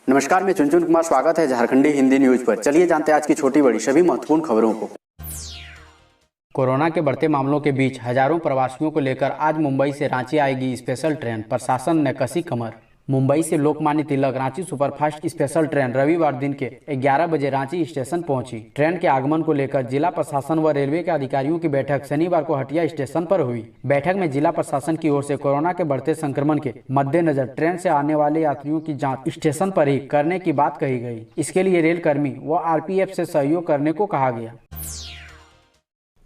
नमस्कार, मैं चुनचुन कुमार। स्वागत है झारखंडी हिंदी न्यूज पर। चलिए जानते हैं आज की छोटी बड़ी सभी महत्वपूर्ण खबरों को। कोरोना के बढ़ते मामलों के बीच हजारों प्रवासियों को लेकर आज मुंबई से रांची आएगी स्पेशल ट्रेन। प्रशासन ने कसी कमर। मुंबई से Lokmanya Tilak Ranchi superfast special train रविवार दिन के 11 बजे रांची स्टेशन पहुंची। ट्रेन के आगमन को लेकर जिला प्रशासन व रेलवे के अधिकारियों की बैठक शनिवार को हटिया स्टेशन पर हुई। बैठक में जिला प्रशासन की ओर से कोरोना के बढ़ते संक्रमण के मद्देनजर ट्रेन से आने वाले यात्रियों की जांच स्टेशन पर ही करने की बात कही गई। इसके लिए रेल कर्मी व RPF से सहयोग करने को कहा गया।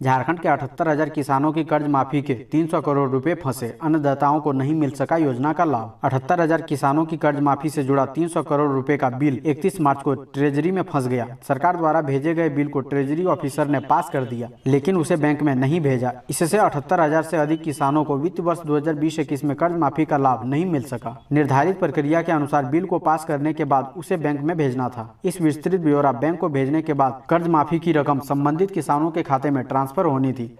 झारखंड के 78,000 किसानों की कर्ज माफी के 300 करोड़ रुपए फंसे, अन्नदाताओं को नहीं मिल सका योजना का लाभ। 78,000 किसानों की कर्ज माफी से जुड़ा 300 करोड़ रुपए का बिल 31 मार्च को ट्रेजरी में फंस गया। सरकार द्वारा भेजे गए बिल को ट्रेजरी ऑफिसर ने पास कर दिया, लेकिन उसे बैंक में नहीं भेजा। इससे 78,000 से अधिक किसानों को वित्त वर्ष 2020-21 में कर्ज माफी का लाभ नहीं मिल सका। निर्धारित प्रक्रिया के अनुसार बिल को पास करने के बाद उसे बैंक में भेजना था। इस विस्तृत ब्यौरा बैंक को भेजने के बाद कर्ज माफी की रकम संबंधित किसानों के खाते में ट्रांसफर होनी थी।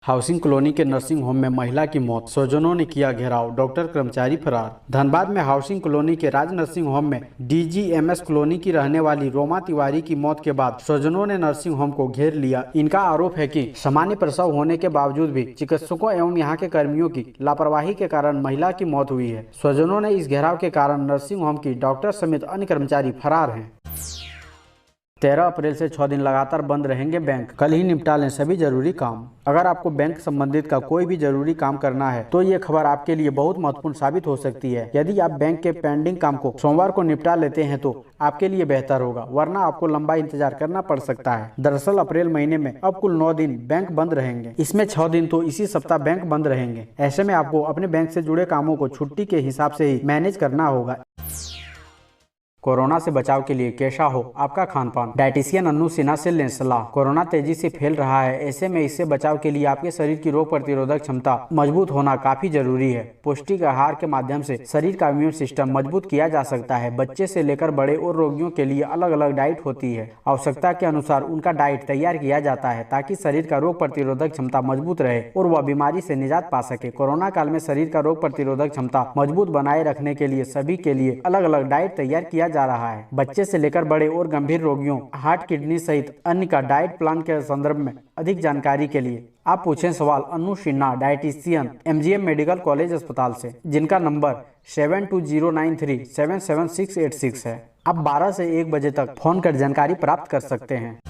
हाउसिंग कॉलोनी के नर्सिंग होम में महिला की मौत, स्वजनों ने किया घेराव, डॉक्टर कर्मचारी फरार। धनबाद में हाउसिंग कॉलोनी के राज नर्सिंग होम में DGMS कॉलोनी की रहने वाली रोमा तिवारी की मौत के बाद स्वजनों ने नर्सिंग होम को घेर लिया। इनका आरोप है कि सामान्य प्रसव होने के बावजूद भी चिकित्सकों एवं यहाँ के कर्मियों की लापरवाही के कारण महिला की मौत हुई है। स्वजनों ने इस घेराव के कारण नर्सिंग होम की डॉक्टर समेत अन्य कर्मचारी फरार हैं। 13 अप्रैल से 6 दिन लगातार बंद रहेंगे बैंक। कल ही निपटा लें सभी जरूरी काम। अगर आपको बैंक संबंधित का कोई भी जरूरी काम करना है तो ये खबर आपके लिए बहुत महत्वपूर्ण साबित हो सकती है। यदि आप बैंक के पेंडिंग काम को सोमवार को निपटा लेते हैं तो आपके लिए बेहतर होगा, वरना आपको लंबा इंतजार करना पड़ सकता है। दरअसल अप्रैल महीने में अब कुल 9 दिन बैंक बंद रहेंगे। इसमें 6 दिन तो इसी सप्ताह बैंक बंद रहेंगे। ऐसे में आपको अपने बैंक से जुड़े कामों को छुट्टी के हिसाब से ही मैनेज करना होगा। कोरोना से बचाव के लिए कैसा हो आपका खान पान, डाइटिशियन अन्नू सिन्हा से लें सलाह। कोरोना तेजी से फैल रहा है, ऐसे में इससे बचाव के लिए आपके शरीर की रोग प्रतिरोधक क्षमता मजबूत होना काफी जरूरी है। पौष्टिक आहार के माध्यम से शरीर का इम्यून सिस्टम मजबूत किया जा सकता है। बच्चे से लेकर बड़े और रोगियों के लिए अलग अलग डाइट होती है। आवश्यकता के अनुसार उनका डाइट तैयार किया जाता है ताकि शरीर का रोग प्रतिरोधक क्षमता मजबूत रहे और वह बीमारी से निजात पा सके। कोरोना काल में शरीर का रोग प्रतिरोधक क्षमता मजबूत बनाए रखने के लिए सभी के लिए अलग अलग डाइट तैयार किया जा रहा है। बच्चे से लेकर बड़े और गंभीर रोगियों, हार्ट, किडनी सहित अन्य का डाइट प्लान के संदर्भ में अधिक जानकारी के लिए आप पूछें सवाल Annu Sinha, dietitian, MGM medical college अस्पताल से, जिनका नंबर 7209377686 है। आप 12 से 1 बजे तक फोन कर जानकारी प्राप्त कर सकते हैं।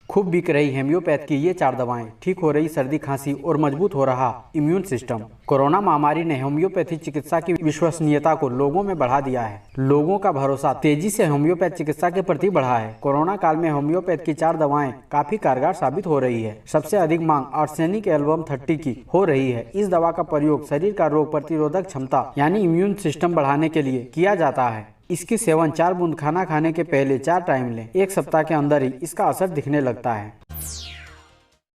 खूब बिक रही होम्योपैथ की ये 4 दवाएं, ठीक हो रही सर्दी खांसी और मजबूत हो रहा इम्यून सिस्टम। कोरोना महामारी ने होम्योपैथी चिकित्सा की विश्वसनीयता को लोगों में बढ़ा दिया है। लोगों का भरोसा तेजी से होम्योपैथ चिकित्सा के प्रति बढ़ा है। कोरोना काल में होम्योपैथ की 4 दवाएं काफी कारगर साबित हो रही है। सबसे अधिक मांग आर्सेनिक एल्बम 30 की हो रही है। इस दवा का प्रयोग शरीर का रोग प्रतिरोधक क्षमता यानी इम्यून सिस्टम बढ़ाने के लिए किया जाता है। इसकी सेवन 4 बूंद खाना खाने के पहले 4 टाइम लें। 1 सप्ताह के अंदर ही इसका असर दिखने लगता है।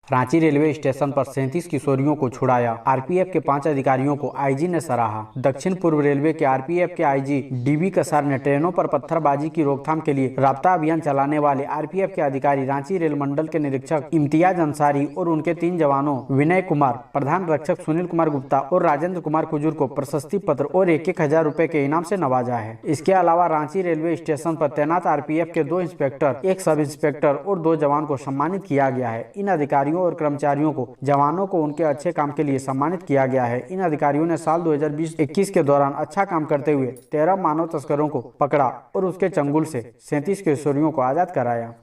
रांची रेलवे स्टेशन पर 37 किशोरियों को छुड़ाया, RPF के 5 अधिकारियों को IG ने सराहा। दक्षिण पूर्व रेलवे के RPF के IG DB कसार ने ट्रेनों पर पत्थरबाजी की रोकथाम के लिए राब्ता अभियान चलाने वाले RPF के अधिकारी रांची रेल मंडल के निरीक्षक इम्तियाज अंसारी और उनके 3 जवानों विनय कुमार, प्रधान रक्षक सुनील कुमार गुप्ता और राजेंद्र कुमार कुजूर को प्रशस्ति पत्र और 1-1 हजार रुपए के इनाम से नवाजा है। इसके अलावा रांची रेलवे स्टेशन पर तैनात RPF के 2 इंस्पेक्टर, 1 सब इंस्पेक्टर और 2 जवान को सम्मानित किया गया है। इन अधिकारियों और कर्मचारियों को, जवानों को उनके अच्छे काम के लिए सम्मानित किया गया है। इन अधिकारियों ने साल 2020-21 के दौरान अच्छा काम करते हुए 13 मानव तस्करों को पकड़ा और उसके चंगुल से 37 किशोरियों को आजाद कराया।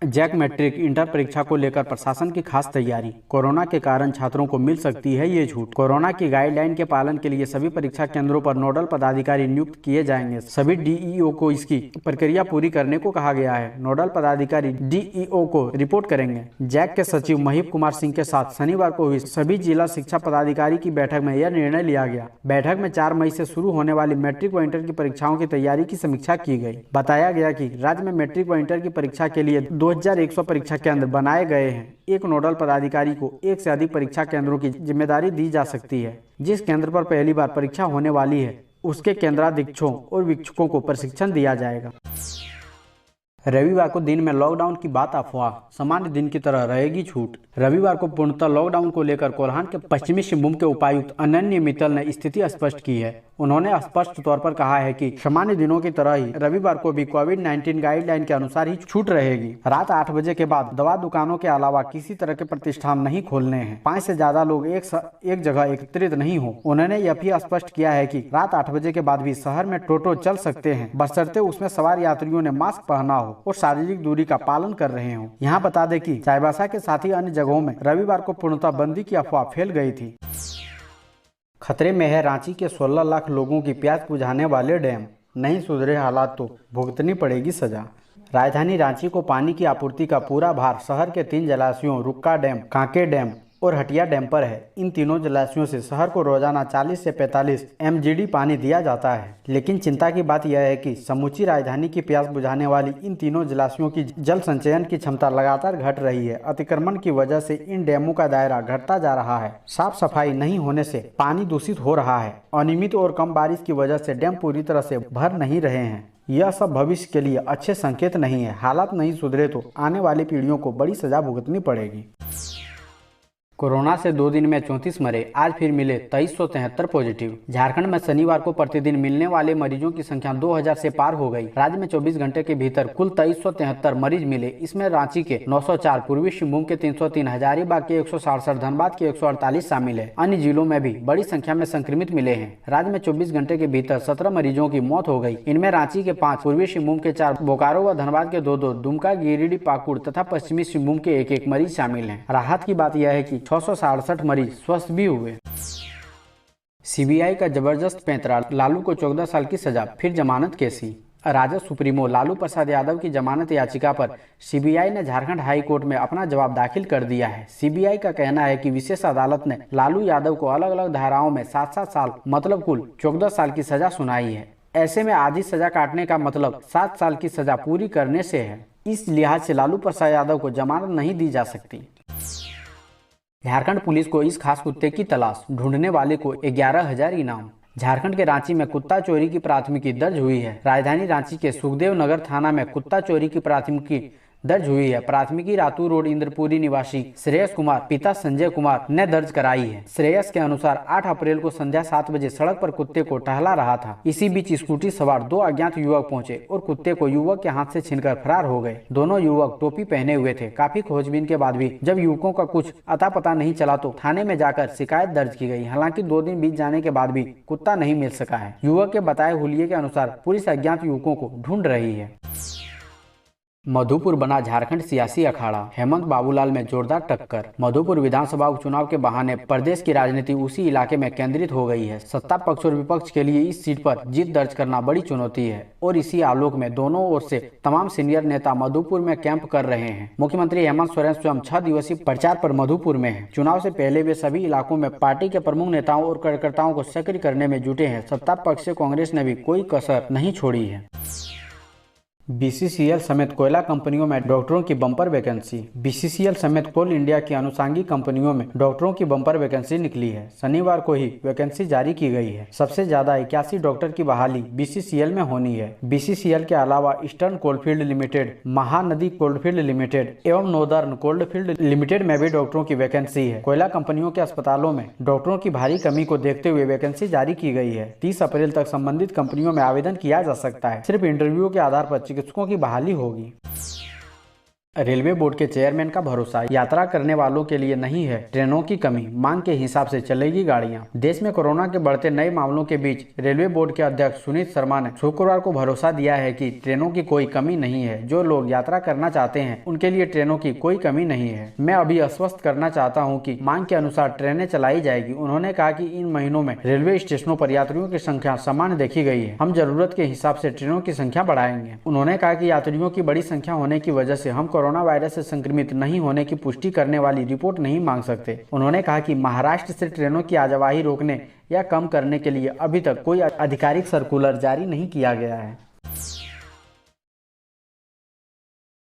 जैक मैट्रिक इंटर परीक्षा को लेकर प्रशासन की खास तैयारी। कोरोना के कारण छात्रों को मिल सकती है ये छूट। कोरोना की गाइडलाइन के पालन के लिए सभी परीक्षा केंद्रों पर नोडल पदाधिकारी नियुक्त किए जाएंगे। सभी DEO को इसकी प्रक्रिया पूरी करने को कहा गया है। नोडल पदाधिकारी DEO को रिपोर्ट करेंगे। जैक के सचिव महीप कुमार सिंह के साथ शनिवार को हुई सभी जिला शिक्षा पदाधिकारी की बैठक में यह निर्णय लिया गया। बैठक में 4 मई से शुरू होने वाली मैट्रिक व इंटर की परीक्षाओं की तैयारी की समीक्षा की गई। बताया गया कि राज्य में मैट्रिक व इंटर की परीक्षा के लिए 2100 परीक्षा केंद्र बनाए गए हैं। एक नोडल पदाधिकारी को 1 से अधिक परीक्षा केंद्रों की जिम्मेदारी दी जा सकती है। जिस केंद्र पर पहली बार परीक्षा होने वाली है उसके केंद्राधीक्षों और वीक्षकों को प्रशिक्षण दिया जाएगा। रविवार को दिन में लॉकडाउन की बात अफवाह, सामान्य दिन की तरह रहेगी छूट। रविवार को पूर्णतः लॉकडाउन को लेकर कोल्हान के पश्चिमी सिंहभूम के उपायुक्त अनन्य मित्तल ने स्थिति स्पष्ट की है। उन्होंने स्पष्ट तौर पर कहा है कि सामान्य दिनों की तरह ही रविवार को भी कोविड-19 गाइडलाइन के अनुसार ही छूट रहेगी। रात 8 बजे के बाद दवा दुकानों के अलावा किसी तरह के प्रतिष्ठान नहीं खोलने हैं। 5 से ज्यादा लोग एक जगह एकत्रित नहीं हो। उन्होंने यह भी स्पष्ट किया है कि रात 8 बजे के बाद भी शहर में टोटो चल सकते हैं, बशर्ते उसमें सवार यात्रियों ने मास्क पहना हो और शारीरिक दूरी का पालन कर रहे हों। यहाँ बता दें कि चाईबासा के साथ ही अन्य जगहों में रविवार को पूर्णतः बंदी की अफवाह फैल गई थी। खतरे में है रांची के 16 लाख लोगों की प्यास बुझाने वाले डैम, नहीं सुधरे हालात तो भुगतनी पड़ेगी सजा। राजधानी रांची को पानी की आपूर्ति का पूरा भार शहर के 3 जलाशयों रुक्का डैम, कांके डैम और हटिया डैम पर है। इन तीनों जलाशयों से शहर को रोजाना 40 से 45 MGD पानी दिया जाता है। लेकिन चिंता की बात यह है कि समूची राजधानी की प्यास बुझाने वाली इन तीनों जलाशयों की जल संचयन की क्षमता लगातार घट रही है। अतिक्रमण की वजह से इन डैमों का दायरा घटता जा रहा है। साफ सफाई नहीं होने से पानी दूषित हो रहा है। अनियमित और कम बारिश की वजह से डैम पूरी तरह से भर नहीं रहे हैं। यह सब भविष्य के लिए अच्छे संकेत नहीं है। हालात नहीं सुधरे तो आने वाली पीढ़ियों को बड़ी सजा भुगतनी पड़ेगी। कोरोना से 2 दिन में 34 मरे, आज फिर मिले 2373 पॉजिटिव। झारखंड में शनिवार को प्रतिदिन मिलने वाले मरीजों की संख्या 2000 से पार हो गई। राज्य में 24 घंटे के भीतर कुल 2373 मरीज मिले। इसमें रांची के 904, पूर्वी सिंहभूम के 303, हजारीबाग के 167, धनबाद के 148 शामिल है। अन्य जिलों में भी बड़ी संख्या में संक्रमित मिले हैं। राज्य में 24 घंटे के भीतर 17 मरीजों की मौत हो गई। इनमें रांची के 5, पूर्वी सिंहभूम के 4, बोकारो व धनबाद के 2-2, दुमका, गिरिडीह, पाकुड़ तथा पश्चिमी सिंहभूम के 1-1 मरीज शामिल हैं। राहत की बात यह है कि 667 मरीज स्वस्थ भी हुए। सीबीआई का जबरदस्त पैंतरा, लालू को 14 साल की सजा, फिर जमानत कैसी। राजद सुप्रीमो लालू प्रसाद यादव की जमानत याचिका पर सीबीआई ने झारखंड हाई कोर्ट में अपना जवाब दाखिल कर दिया है। सीबीआई का कहना है कि विशेष अदालत ने लालू यादव को अलग अलग धाराओं में 7-7 साल मतलब कुल 14 साल की सजा सुनाई है। ऐसे में आधी सजा काटने का मतलब 7 साल की सजा पूरी करने से है। इस लिहाज से लालू प्रसाद यादव को जमानत नहीं दी जा सकती। झारखंड पुलिस को इस खास कुत्ते की तलाश, ढूंढने वाले को 11,000 इनाम। झारखंड के रांची में कुत्ता चोरी की प्राथमिकी दर्ज हुई है। राजधानी रांची के सुखदेव नगर थाना में कुत्ता चोरी की प्राथमिकी दर्ज हुई है। प्राथमिकी रातू रोड इंद्रपुरी निवासी श्रेयस कुमार पिता संजय कुमार ने दर्ज कराई है। श्रेयस के अनुसार 8 अप्रैल को संध्या 7 बजे सड़क पर कुत्ते को टहला रहा था। इसी बीच स्कूटी सवार 2 अज्ञात युवक पहुंचे और कुत्ते को युवक के हाथ से छीनकर फरार हो गए। दोनों युवक टोपी पहने हुए थे। काफी खोजबीन के बाद भी जब युवकों का कुछ अता पता नहीं चला तो थाने में जाकर शिकायत दर्ज की गई। हालांकि 2 दिन बीत जाने के बाद भी कुत्ता नहीं मिल सका है। युवक के बताए हुलिये के अनुसार पुलिस अज्ञात युवकों को ढूंढ रही है। मधुपुर बना झारखंड सियासी अखाड़ा, हेमंत बाबूलाल में जोरदार टक्कर। मधुपुर विधानसभा उपचुनाव के बहाने प्रदेश की राजनीति उसी इलाके में केंद्रित हो गई है। सत्ता पक्ष और विपक्ष के लिए इस सीट पर जीत दर्ज करना बड़ी चुनौती है और इसी आलोक में दोनों ओर से तमाम सीनियर नेता मधुपुर में कैंप कर रहे हैं। मुख्यमंत्री हेमंत सोरेन स्वयं 6 दिवसीय प्रचार पर मधुपुर में है। चुनाव से पहले वे सभी इलाकों में पार्टी के प्रमुख नेताओं और कार्यकर्ताओं को सक्रिय करने में जुटे हैं। सत्ता पक्ष से कांग्रेस ने भी कोई कसर नहीं छोड़ी है। BCCL समेत कोयला कंपनियों में डॉक्टरों की बम्पर वैकेंसी। BCCL समेत कोल इंडिया की अनुषंगिक कंपनियों में डॉक्टरों की बम्पर वैकेंसी निकली है। शनिवार को ही वैकेंसी जारी की गई है। सबसे ज्यादा 81 डॉक्टर की बहाली BCCL में होनी है। BCCL के अलावा eastern coalfield limited, Mahanadi coalfield limited एवं नॉर्दर्न कोलफील्ड लिमिटेड में भी डॉक्टरों की वैकेंसी है। कोयला कंपनियों के अस्पतालों में डॉक्टरों की भारी कमी को देखते हुए वैकेंसी जारी की गई है। 30 अप्रैल तक संबंधित कंपनियों में आवेदन किया जा सकता है। सिर्फ इंटरव्यू के आधार पर चिकित्सकों की बहाली होगी। रेलवे बोर्ड के चेयरमैन का भरोसा, यात्रा करने वालों के लिए नहीं है ट्रेनों की कमी, मांग के हिसाब से चलेगी गाड़ियां। देश में कोरोना के बढ़ते नए मामलों के बीच रेलवे बोर्ड के अध्यक्ष सुनीत शर्मा ने शुक्रवार को भरोसा दिया है कि ट्रेनों की कोई कमी नहीं है। जो लोग यात्रा करना चाहते हैं उनके लिए ट्रेनों की कोई कमी नहीं है। मैं अभी आश्वस्त करना चाहता हूँ कि मांग के अनुसार ट्रेनें चलाई जाएगी। उन्होंने कहा कि इन महीनों में रेलवे स्टेशनों पर यात्रियों की संख्या सामान्य देखी गई है। हम जरूरत के हिसाब से ट्रेनों की संख्या बढ़ाएंगे। उन्होंने कहा कि यात्रियों की बड़ी संख्या होने की वजह से हम कोरोना वायरस से संक्रमित नहीं होने की पुष्टि करने वाली रिपोर्ट नहीं मांग सकते। उन्होंने कहा कि महाराष्ट्र से ट्रेनों की आवाजाही रोकने या कम करने के लिए अभी तक कोई आधिकारिक सर्कुलर जारी नहीं किया गया है।